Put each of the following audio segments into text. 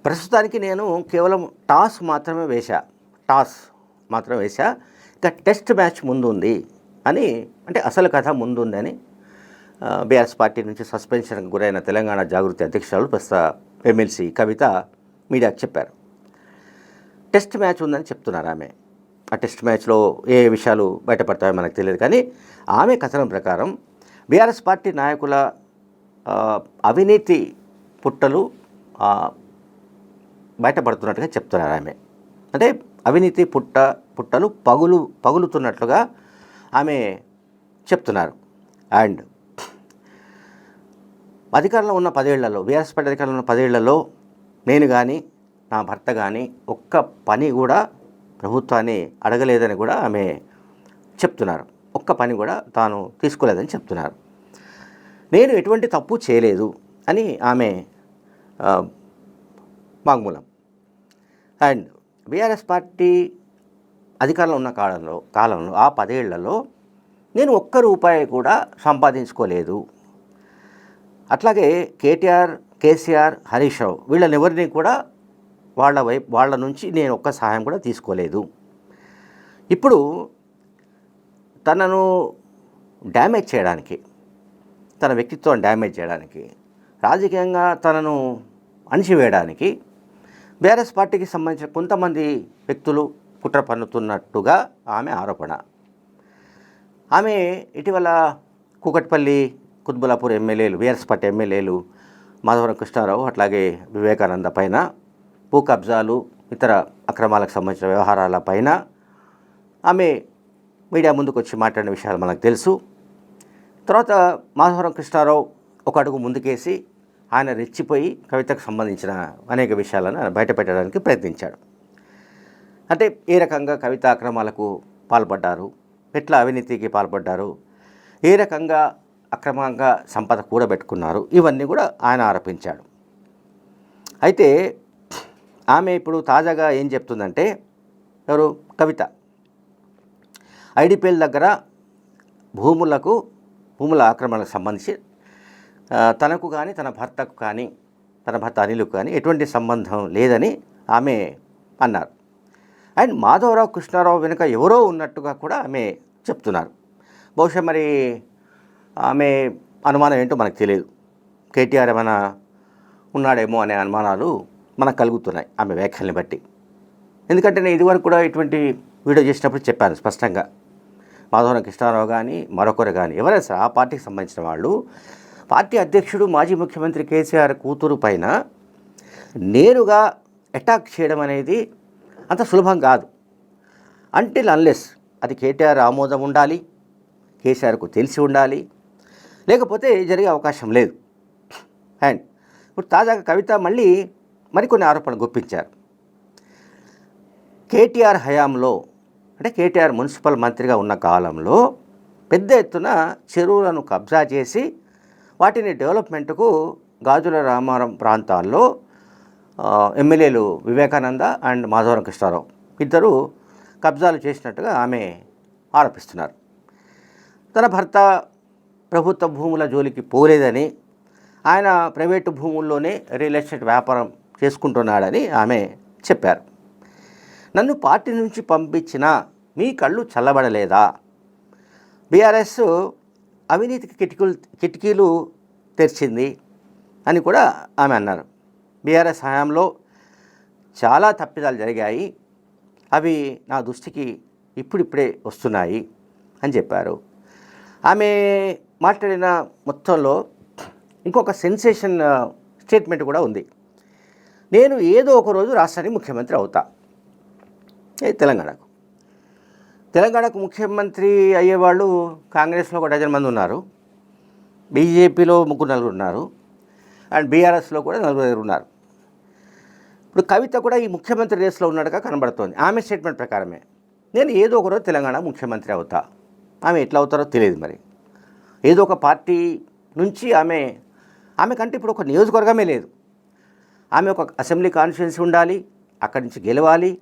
ప్రస్తుతానికి నేను కేవలం టాస్ మాత్రమే వేశా. టాస్ మాత్రమే వేశా. ఇక టెస్ట్ మ్యాచ్ ముందుంది అని, అంటే అసలు కథ ముందుందని బీఆర్ఎస్ పార్టీ నుంచి సస్పెన్షన్కి గురైన తెలంగాణ జాగృతి అధ్యక్షురాలు ప్రస్తుత ఎమ్మెల్సీ కవిత మీడియాకు చెప్పారు. టెస్ట్ మ్యాచ్ ఉందని చెప్తున్నారు ఆమె. ఆ టెస్ట్ మ్యాచ్లో ఏ విషయాలు బయటపడతాయో మనకు తెలియదు, కానీ ఆమె కథనం ప్రకారం బీఆర్ఎస్ పార్టీ నాయకుల అవినీతి పుట్టలు బయటపడుతున్నట్టుగా చెప్తున్నారు ఆమె. అంటే అవినీతి పుట్టలు పగులుతున్నట్లుగా ఆమె చెప్తున్నారు. అండ్ అధికారంలో ఉన్న 10 ఏళ్లలో, బీఆర్ఎస్ పార్టీ అధికారంలో ఉన్న 10 ఏళ్లలో నేను కానీ నా భర్త కానీ ఒక్క పని కూడా ప్రభుత్వాన్ని అడగలేదని కూడా ఆమె చెప్తున్నారు. ఒక్క పని కూడా తాను తీసుకోలేదని చెప్తున్నారు. నేను ఎటువంటి తప్పు చేయలేదు అని ఆమె వాంగ్మూలం. అండ్ బీఆర్ఎస్ పార్టీ అధికారంలో ఉన్న కాలంలో ఆ 10 ఏళ్లలో నేను ఒక్క రూపాయి కూడా సంపాదించుకోలేదు. అట్లాగే కేసీఆర్, హరీష్ రావు వీళ్ళని ఎవరిని కూడా వాళ్ళ నుంచి నేను ఒక్క సహాయం కూడా తీసుకోలేదు. ఇప్పుడు తనను డ్యామేజ్ చేయడానికి, తన వ్యక్తిత్వాన్ని డ్యామేజ్ చేయడానికి, రాజకీయంగా తనను అణిచివేయడానికి బీఆర్ఎస్ పార్టీకి సంబంధించిన కొంతమంది వ్యక్తులు కుట్ర పన్నుతున్నట్టుగా ఆమె ఆరోపణ. ఆమె ఇటీవల కూకట్పల్లి, కుత్బులాపూర్ ఎమ్మెల్యేలు, బీఆర్ఎస్ పార్టీ ఎమ్మెల్యేలు మాధవరం కృష్ణారావు అట్లాగే వివేకానంద పైన భూ కబ్జాలు, ఇతర అక్రమాలకు సంబంధించిన వ్యవహారాల పైన ఆమె మీడియా ముందుకు వచ్చి మాట్లాడిన విషయాలు మనకు తెలుసు. తర్వాత మాధవరం కృష్ణారావు ఒక అడుగు ముందుకేసి ఆయన రెచ్చిపోయి కవితకు సంబంధించిన అనేక విషయాలను బయటపెట్టడానికి ప్రయత్నించాడు. అంటే ఏ రకంగా కవిత అక్రమాలకు పాల్పడ్డారు, ఎట్లా అవినీతికి పాల్పడ్డారు, ఏ రకంగా అక్రమంగా సంపద కూడబెట్టుకున్నారు, ఇవన్నీ కూడా ఆయన ఆరోపించాడు. అయితే ఆమె ఇప్పుడు తాజాగా ఏం చెప్తుందంటే, ఎవరు కవిత ఐడిపిఎల్ దగ్గర భూముల ఆక్రమణకు సంబంధించి తనకు కానీ తన భర్త అనిల్కు కానీ ఎటువంటి సంబంధం లేదని ఆమె అన్నారు. అండ్ మాధవరావు కృష్ణారావు వెనుక ఎవరో ఉన్నట్టుగా కూడా ఆమె చెప్తున్నారు. బహుశా మరి ఆమె అనుమానం ఏంటో మనకు తెలియదు. కేటీఆర్ ఏమైనా ఉన్నాడేమో అనే అనుమానాలు మనకు కలుగుతున్నాయి ఆమె వ్యాఖ్యల్ని బట్టి. ఎందుకంటే నేను ఇదివరకు కూడా ఇటువంటి వీడియో చేసినప్పుడు చెప్పాను స్పష్టంగా, మాధవరం కృష్ణారావు కానీ మరొకరు కానీ ఎవరైనా సరే ఆ పార్టీకి సంబంధించిన వాళ్ళు పార్టీ అధ్యక్షుడు మాజీ ముఖ్యమంత్రి కేసీఆర్ కూతురు పైన నేరుగా అటాక్ చేయడం అనేది అంత సులభం కాదు. అంటిల్ అన్లెస్ అది కేటీఆర్ ఆమోదం ఉండాలి, కేసీఆర్కు తెలిసి ఉండాలి, లేకపోతే జరిగే అవకాశం లేదు. అండ్ ఇప్పుడు తాజాగా కవిత మరికొన్ని ఆరోపణలు గుప్పించారు. కేటీఆర్ హయాంలో, అంటే కేటీఆర్ మున్సిపల్ మంత్రిగా ఉన్న కాలంలో పెద్ద ఎత్తున చెరువులను కబ్జా చేసి వాటిని డెవలప్మెంట్కు గాజుల రామారం ప్రాంతాల్లో ఎమ్మెల్యేలు వివేకానంద అండ్ మాధవరం కృష్ణారావు ఇద్దరు కబ్జాలు చేసినట్టుగా ఆమె ఆరోపిస్తున్నారు. తన భర్త ప్రభుత్వ భూముల జోలికి పోలేదని, ఆయన ప్రైవేటు భూముల్లోనే రియల్ ఎస్టేట్ వ్యాపారం చేసుకుంటున్నాడని ఆమె చెప్పారు. నన్ను పార్టీ నుంచి పంపించినా మీ కళ్ళు చల్లబడలేదా? బీఆర్ఎస్ అవినీతికి కిటికీలు తెరిచింది అని కూడా ఆమె అన్నారు. బీఆర్ఎస్ హయాంలో చాలా తప్పిదాలు జరిగాయి, అవి నా దృష్టికి ఇప్పుడిప్పుడే వస్తున్నాయి అని చెప్పారు. ఆమె మాట్లాడిన మొత్తంలో ఇంకొక సెన్సేషన్ స్టేట్మెంట్ కూడా ఉంది. నేను ఏదో ఒక రోజు రాష్ట్రానికి ముఖ్యమంత్రి అవుతా. తెలంగాణకు ముఖ్యమంత్రి అయ్యేవాళ్ళు కాంగ్రెస్లో 1 డజన్ మంది ఉన్నారు, బీజేపీలో 3-4 ఉన్నారు, అండ్ బీఆర్ఎస్లో కూడా 4 ఉన్నారు. ఇప్పుడు కవిత కూడా ఈ ముఖ్యమంత్రి రేస్లో ఉన్నట్టుగా కనబడుతోంది. ఆమె స్టేట్మెంట్ ప్రకారమే నేను ఏదో ఒక రోజు తెలంగాణ ముఖ్యమంత్రి అవుతా. ఆమె ఎట్లా అవుతారో తెలియదు. మరి ఏదో ఒక పార్టీ నుంచి ఆమెకంటే ఇప్పుడు ఒక నియోజకవర్గమే లేదు. ఆమె ఒక అసెంబ్లీ కాన్స్టిట్యున్సీ ఉండాలి, అక్కడి నుంచి గెలవాలి,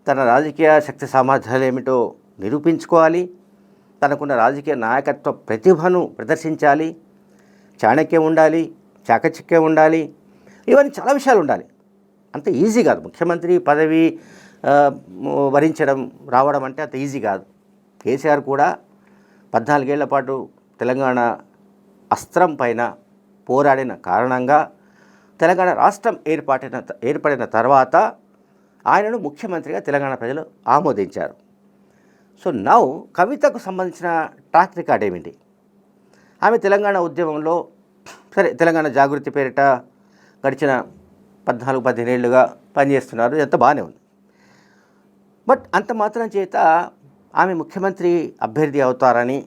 తన రాజకీయ శక్తి సామర్థ్యాలు ఏమిటో నిరూపించుకోవాలి, తనకున్న రాజకీయ నాయకత్వ ప్రతిభను ప్రదర్శించాలి, చాణక్యం ఉండాలి, చాకచక్యం ఉండాలి, ఇవన్నీ చాలా విషయాలు ఉండాలి. అంత ఈజీ కాదు. ముఖ్యమంత్రి పదవి వరించడం రావడం అంటే అంత ఈజీ కాదు. కేసీఆర్ కూడా 14 ఏళ్ల పాటు తెలంగాణ అస్త్రం పైన పోరాడిన కారణంగా తెలంగాణ రాష్ట్రం ఏర్పడిన తర్వాత ఆయనను ముఖ్యమంత్రిగా తెలంగాణ ప్రజలు ఆమోదించారు. సో నౌ కవితకు సంబంధించిన ట్రాక్ రికార్డ్ ఏమిటి? ఆమె తెలంగాణ ఉద్యమంలో సరే తెలంగాణ జాగృతి పేరిట గడిచిన 14-15 ఏళ్ళుగా పనిచేస్తున్నారు, ఎంత బాగానే ఉంది. బట్ అంత మాత్రం చేత ఆమె ముఖ్యమంత్రి అభ్యర్థి అవుతారని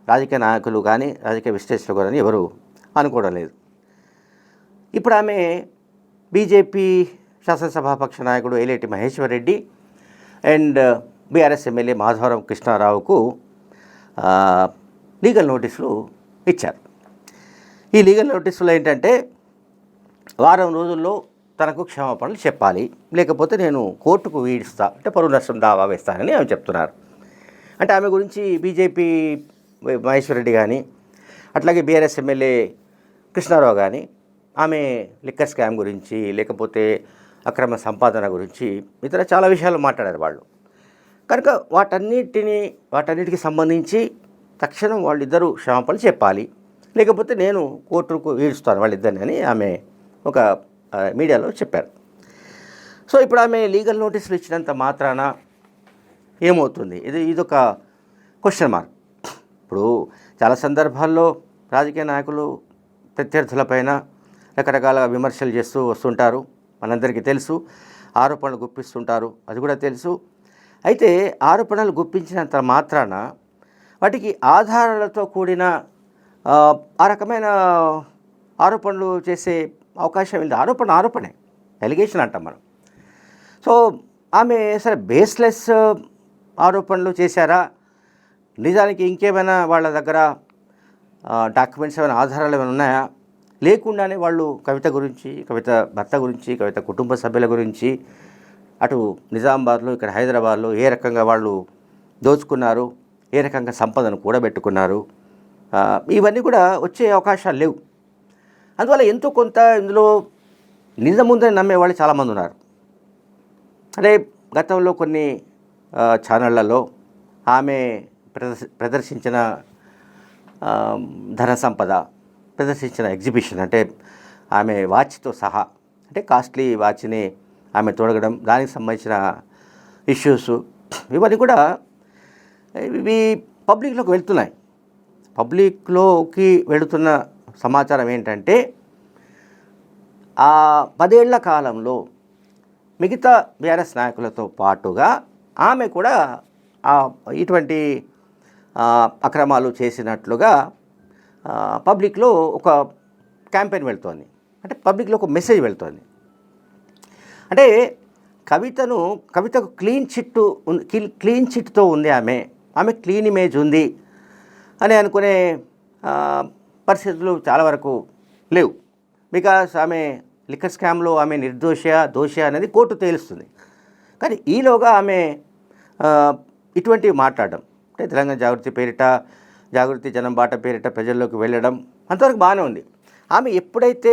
రాజకీయ నాయకులు కానీ రాజకీయ విశ్లేషకులు కానీ ఎవరు అనుకోవడం లేదు. ఇప్పుడు ఆమె బీజేపీ శాసనసభాపక్ష నాయకుడు Eleti Maheshwar Reddy and BRS MLA Madhavaram కృష్ణారావుకు లీగల్ నోటీసులు ఇచ్చారు. ఈ లీగల్ నోటీసులు ఏంటంటే వారం రోజుల్లో తనకు క్షమాపణలు చెప్పాలి, లేకపోతే నేను కోర్టుకు ఈడుస్తా, అంటే పరువు నష్టం దావా వేస్తానని ఆమె చెప్తున్నారు. అంటే ఆమె గురించి బీజేపీ మహేశ్వర్ రెడ్డి కానీ అట్లాగే బీఆర్ఎస్ ఎమ్మెల్యే కృష్ణారావు కానీ ఆమె లిక్కర్ స్కామ్ గురించి లేకపోతే అక్రమ సంపాదన గురించి ఇతర చాలా విషయాలు మాట్లాడారు వాళ్ళు. కనుక వాటన్నిటికి సంబంధించి తక్షణం వాళ్ళిద్దరూ క్షమాపణలు చెప్పాలి, లేకపోతే నేను కోర్టుకు ఈడుస్తాను వాళ్ళిద్దరిని అని ఆమె ఒక మీడియాలో చెప్పారు. సో ఇప్పుడు ఆమె లీగల్ నోటీసులు ఇచ్చినంత మాత్రాన ఏమవుతుంది? ఇదొక క్వశ్చన్ మార్క్. ఇప్పుడు చాలా సందర్భాల్లో రాజకీయ నాయకులు ప్రత్యర్థులపైన రకరకాల విమర్శలు చేస్తూ వస్తుంటారు, మనందరికీ తెలుసు. ఆరోపణలు గుప్పిస్తుంటారు, అది కూడా తెలుసు. అయితే ఆరోపణలు గుప్పించినంత మాత్రాన వాటికి ఆధారాలతో కూడిన ఆ రకమైన ఆరోపణలు చేసే అవకాశం ఉంది. ఆరోపణే, ఎలిగేషన్ అంటాం మనం. సో ఆమె సరే బేస్లెస్ ఆరోపణలు చేశారా, నిజానికి ఇంకేమైనా వాళ్ళ దగ్గర డాక్యుమెంట్స్ ఏమైనా ఆధారాలు ఏమైనా ఉన్నాయా, లేకుండానే వాళ్ళు కవిత గురించి, కవిత భర్త గురించి, కవిత కుటుంబ సభ్యుల గురించి అటు నిజామాబాద్లో ఇక్కడ హైదరాబాద్లో ఏ రకంగా వాళ్ళు దోచుకున్నారు, ఏ రకంగా సంపదను కూడబెట్టుకున్నారు, ఇవన్నీ కూడా వచ్చే అవకాశాలు లేవు. అందువల్ల ఎంతో కొంత ఇందులో నిజముందని నమ్మేవాళ్ళు చాలామంది ఉన్నారు. అంటే గతంలో కొన్ని ఛానళ్లలో ఆమె ప్రదర్శించిన ధన సంపద, ప్రదర్శించిన ఎగ్జిబిషన్, అంటే ఆమె వాచ్తో సహా, అంటే కాస్ట్లీ వాచ్ని ఆమె తొడగడం, దానికి సంబంధించిన ఇష్యూస్, ఇవన్నీ కూడా ఇవి పబ్లిక్లోకి వెళ్తున్నాయి. పబ్లిక్లోకి వెళుతున్న సమాచారం ఏంటంటే ఆ 10 ఏళ్ల కాలంలో మిగతా బీఆర్ఎస్ నాయకులతో పాటుగా ఆమె కూడా ఇటువంటి అక్రమాలు చేసినట్లుగా పబ్లిక్లో ఒక క్యాంపెయిన్ వెళ్తోంది, అంటే పబ్లిక్లో ఒక మెసేజ్ వెళ్తోంది. అంటే కవితకు క్లీన్ చిట్తో ఉంది, ఆమె క్లీన్ ఇమేజ్ ఉంది అని అనుకునే పరిస్థితులు చాలా వరకు లేవు. బికాస్ ఆమె లిక్కర్ స్కామ్లో ఆమె దోష అనేది కోర్టు తేలుస్తుంది. కానీ ఈలోగా ఆమె ఇటువంటివి మాట్లాడడం, అంటే తెలంగాణ జాగృతి జనం బాట పేరిట ప్రజల్లోకి వెళ్ళడం అంతవరకు బాగానే ఉంది. ఆమె ఎప్పుడైతే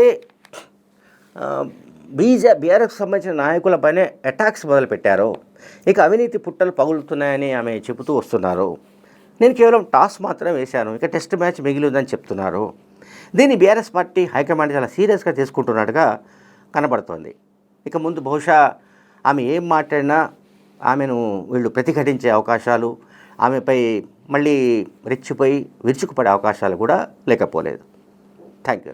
బీఆర్ఎస్కి సంబంధించిన నాయకులపైనే అటాక్స్ మొదలుపెట్టారో, ఇక అవినీతి పుట్టలు పగులుతున్నాయని ఆమె చెబుతూ వస్తున్నారు. నేను కేవలం టాస్ మాత్రమే వేశాను, ఇక టెస్ట్ మ్యాచ్ మిగిలి ఉందని చెప్తున్నారు. దీన్ని బీఆర్ఎస్ పార్టీ హైకమాండ్ చాలా సీరియస్గా తీసుకుంటున్నట్టుగా కనబడుతోంది. ఇక ముందు బహుశా ఆమె ఏం మాట్లాడినా ఆమెను వీళ్ళు ప్రతిఘటించే అవకాశాలు, ఆమెపై మళ్ళీ రెచ్చిపోయి విరుచుకుపడే అవకాశాలు కూడా లేకపోలేదు. Thank you.